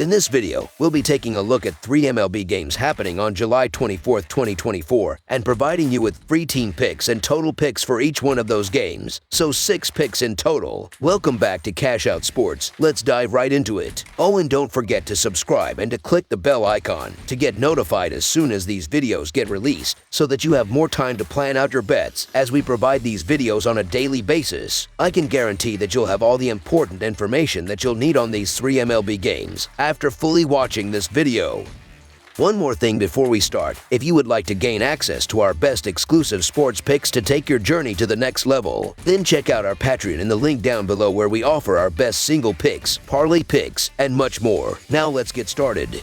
In this video, we'll be taking a look at 3 MLB games happening on July 24, 2024, and providing you with free team picks and total picks for each one of those games, so 6 picks in total. Welcome back to Cash Out Sports. Let's dive right into it. Oh, and don't forget to subscribe and to click the bell icon to get notified as soon as these videos get released, so that you have more time to plan out your bets as we provide these videos on a daily basis. I can guarantee that you'll have all the important information that you'll need on these 3 MLB games after fully watching this video. One more thing before we start, if you would like to gain access to our best exclusive sports picks to take your journey to the next level, then check out our Patreon in the link down below where we offer our best single picks, parlay picks, and much more. Now let's get started.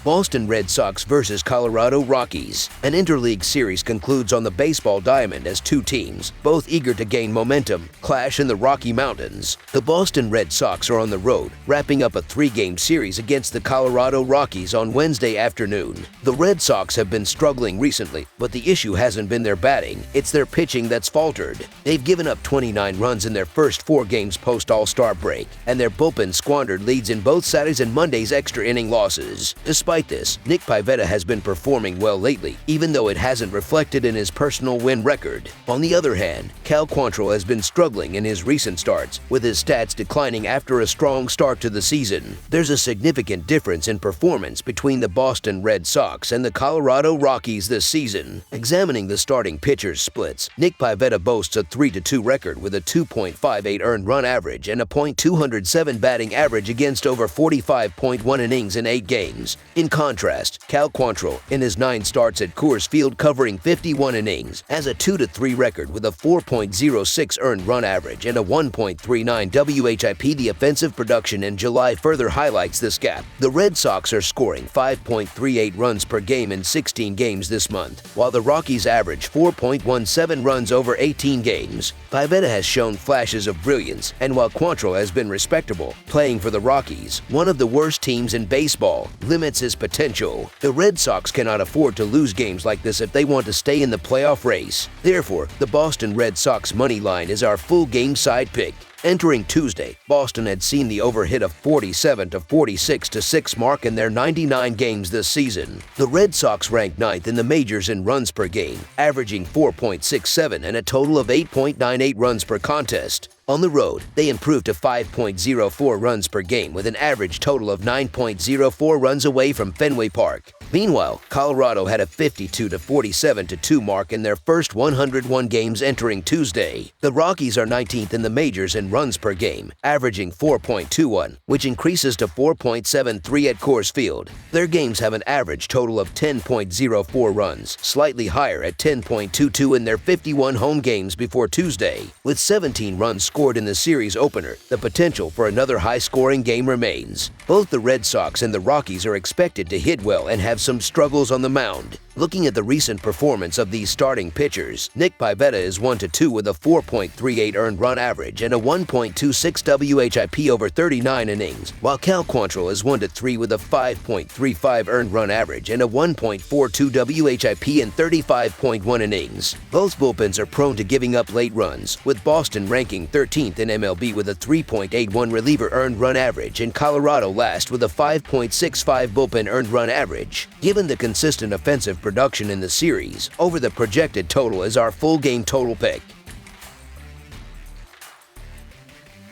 Boston Red Sox vs. Colorado Rockies. An interleague series concludes on the baseball diamond as two teams, both eager to gain momentum, clash in the Rocky Mountains. The Boston Red Sox are on the road, wrapping up a 3-game series against the Colorado Rockies on Wednesday afternoon. The Red Sox have been struggling recently, but the issue hasn't been their batting, it's their pitching that's faltered. They've given up 29 runs in their first 4 games post-All-Star break, and their bullpen squandered leads in both Saturday's and Monday's extra inning losses. Despite this, Nick Pivetta has been performing well lately, even though it hasn't reflected in his personal win record. On the other hand, Cal Quantrill has been struggling in his recent starts, with his stats declining after a strong start to the season. There's a significant difference in performance between the Boston Red Sox and the Colorado Rockies this season. Examining the starting pitchers' splits, Nick Pivetta boasts a 3-2 record with a 2.58 earned run average and a .207 batting average against over 45.1 innings in 8 games. In contrast, Cal Quantrill, in his 9 starts at Coors Field covering 51 innings, has a 2-3 record with a 4.06 earned run average and a 1.39 WHIP. The offensive production in July further highlights this gap. The Red Sox are scoring 5.38 runs per game in 16 games this month, while the Rockies average 4.17 runs over 18 games. Pivetta has shown flashes of brilliance, and while Quantrill has been respectable, playing for the Rockies, one of the worst teams in baseball, limits his potential. The Red Sox cannot afford to lose games like this if they want to stay in the playoff race. Therefore, the Boston Red Sox money line is our full game side pick. Entering Tuesday, Boston had seen the overhit of 47 to 46 to 6 mark in their 99 games this season. The Red Sox ranked 9th in the majors in runs per game, averaging 4.67 and a total of 8.98 runs per contest. On the road, they improved to 5.04 runs per game with an average total of 9.04 runs away from Fenway Park. Meanwhile, Colorado had a 52 to 47 to 2 mark in their first 101 games entering Tuesday. The Rockies are 19th in the majors in runs per game, averaging 4.21, which increases to 4.73 at Coors Field. Their games have an average total of 10.04 runs, slightly higher at 10.22 in their 51 home games before Tuesday. With 17 runs scored in the series opener, the potential for another high-scoring game remains. Both the Red Sox and the Rockies are expected to hit well and have some struggles on the mound. Looking at the recent performance of these starting pitchers, Nick Pivetta is 1-2 with a 4.38 earned run average and a 1.26 WHIP over 39 innings, while Cal Quantrill is 1-3 with a 5.35 earned run average and a 1.42 WHIP in 35.1 innings. Both bullpens are prone to giving up late runs, with Boston ranking 13th in MLB with a 3.81 reliever earned run average and Colorado last with a 5.65 bullpen earned run average. Given the consistent offensive production in the series, over the projected total is our full game total pick.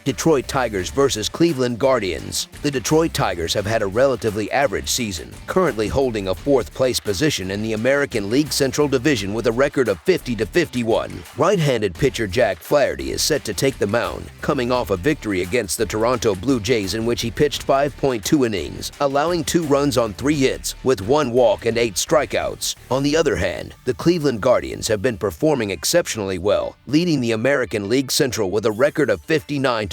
Detroit Tigers vs. Cleveland Guardians. The Detroit Tigers have had a relatively average season, currently holding a 4th-place position in the American League Central Division with a record of 50-51. Right-handed pitcher Jack Flaherty is set to take the mound, coming off a victory against the Toronto Blue Jays in which he pitched 5.2 innings, allowing 2 runs on 3 hits, with 1 walk and 8 strikeouts. On the other hand, the Cleveland Guardians have been performing exceptionally well, leading the American League Central with a record of 59-40.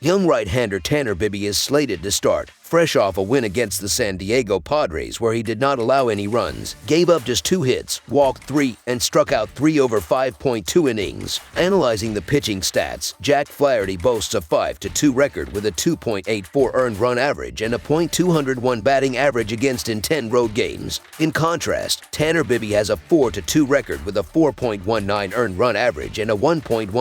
Young right-hander Tanner Bibby is slated to start. fresh off a win against the San Diego Padres where he did not allow any runs, gave up just 2 hits, walked 3, and struck out 3 over 5.2 innings. Analyzing the pitching stats, Jack Flaherty boasts a 5-2 record with a 2.84 earned run average and a .201 batting average against in 10 road games. In contrast, Tanner Bibee has a 4-2 record with a 4.19 earned run average and a 1.17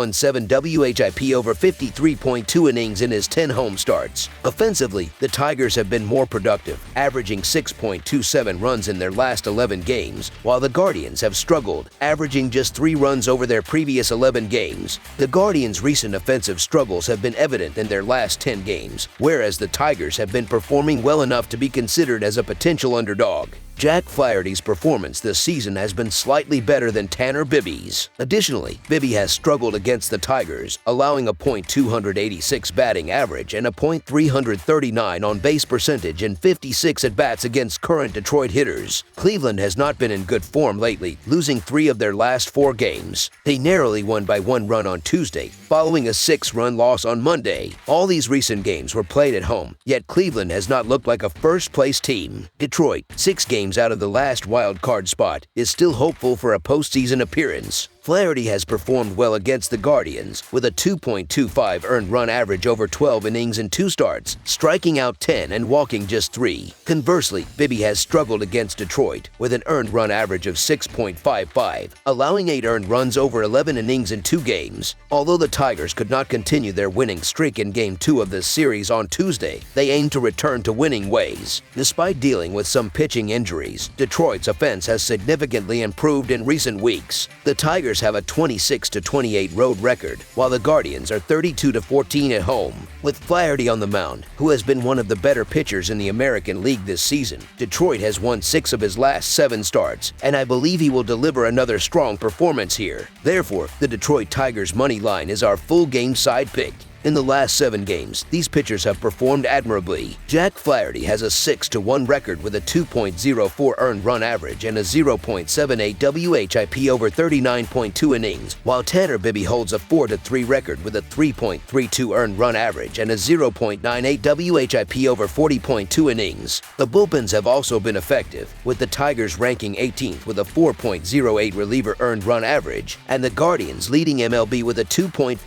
WHIP over 53.2 innings in his 10 home starts. Offensively, the Tigers have been more productive, averaging 6.27 runs in their last 11 games, while the Guardians have struggled, averaging just 3 runs over their previous 11 games. The Guardians' recent offensive struggles have been evident in their last 10 games, whereas the Tigers have been performing well enough to be considered as a potential underdog. Jack Flaherty's performance this season has been slightly better than Tanner Bibee's. Additionally, Bibee has struggled against the Tigers, allowing a .286 batting average and a .339 on-base percentage in 56 at-bats against current Detroit hitters. Cleveland has not been in good form lately, losing 3 of their last 4 games. They narrowly won by 1 run on Tuesday, following a 6-run loss on Monday. All these recent games were played at home, yet Cleveland has not looked like a first-place team. Detroit, 6 games out of the last wild card spot, is still hopeful for a postseason appearance. Flaherty has performed well against the Guardians with a 2.25 earned run average over 12 innings in 2 starts, striking out 10 and walking just 3. Conversely, Bibee has struggled against Detroit with an earned run average of 6.55, allowing 8 earned runs over 11 innings in 2 games. Although the Tigers could not continue their winning streak in Game 2 of this series on Tuesday, they aim to return to winning ways. Despite dealing with some pitching injuries, Detroit's offense has significantly improved in recent weeks. The Tigers have a 26-28 road record, while the Guardians are 32-14 at home. With Flaherty on the mound, who has been one of the better pitchers in the American League this season, Detroit has won 6 of his last 7 starts, and I believe he will deliver another strong performance here. Therefore, the Detroit Tigers money line is our full game side pick. In the last 7 games, these pitchers have performed admirably. Jack Flaherty has a 6-1 record with a 2.04 earned run average and a 0.78 WHIP over 39.2 innings, while Tanner Bibee holds a 4-3 record with a 3.32 earned run average and a 0.98 WHIP over 40.2 innings. The bullpens have also been effective, with the Tigers ranking 18th with a 4.08 reliever earned run average, and the Guardians leading MLB with a 2.56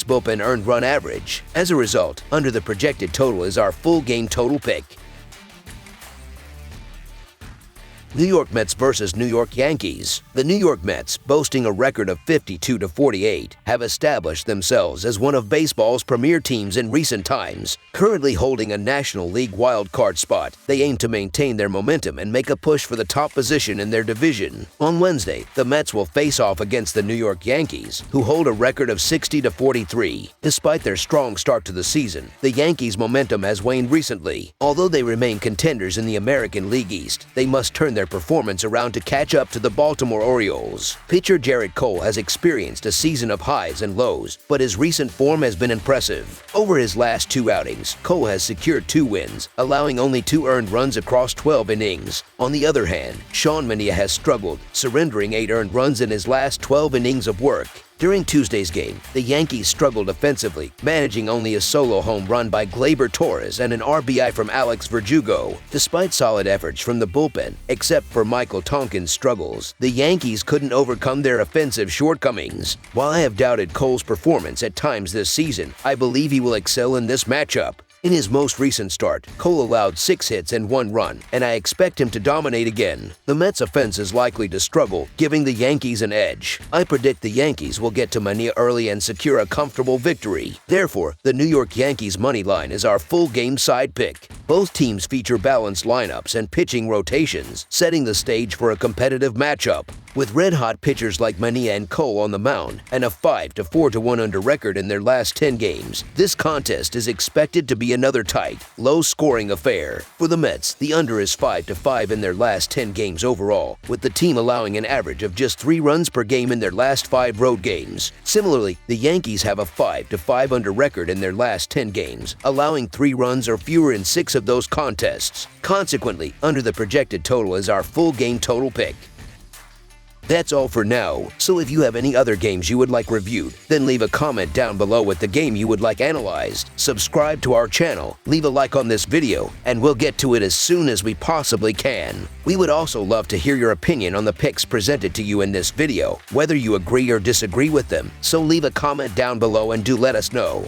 bullpen earned run average. As a result, under the projected total is our full game total pick. New York Mets versus New York Yankees. The New York Mets, boasting a record of 52-48, have established themselves as one of baseball's premier teams in recent times. Currently holding a National League wild-card spot, they aim to maintain their momentum and make a push for the top position in their division. On Wednesday, the Mets will face off against the New York Yankees, who hold a record of 60-43. Despite their strong start to the season, the Yankees' momentum has waned recently. Although they remain contenders in the American League East, they must turn their performance around to catch up to the Baltimore Orioles. Pitcher Jarrett Cole has experienced a season of highs and lows, but his recent form has been impressive. Over his last 2 outings, Cole has secured 2 wins, allowing only 2 earned runs across 12 innings. On the other hand, Sean Manaea has struggled, surrendering 8 earned runs in his last 12 innings of work. During Tuesday's game, the Yankees struggled offensively, managing only a solo home run by Gleyber Torres and an RBI from Alex Verdugo. Despite solid efforts from the bullpen, except for Michael Tonkin's struggles, the Yankees couldn't overcome their offensive shortcomings. While I have doubted Cole's performance at times this season, I believe he will excel in this matchup. In his most recent start, Cole allowed 6 hits and 1 run, and I expect him to dominate again. The Mets' offense is likely to struggle, giving the Yankees an edge. I predict the Yankees will get to Manaea early and secure a comfortable victory. Therefore, the New York Yankees money line is our full game side pick. Both teams feature balanced lineups and pitching rotations, setting the stage for a competitive matchup. With red-hot pitchers like Manaea and Cole on the mound and a 5-4-1 under record in their last 10 games, this contest is expected to be another tight, low-scoring affair. For the Mets, the under is 5-5 in their last 10 games overall, with the team allowing an average of just 3 runs per game in their last 5 road games. Similarly, the Yankees have a 5-5 under record in their last 10 games, allowing 3 runs or fewer in 6 of those contests. Consequently, under the projected total is our full game total pick. That's all for now, so if you have any other games you would like reviewed, then leave a comment down below with the game you would like analyzed. Subscribe to our channel, leave a like on this video, and we'll get to it as soon as we possibly can. We would also love to hear your opinion on the picks presented to you in this video, whether you agree or disagree with them, so leave a comment down below and do let us know.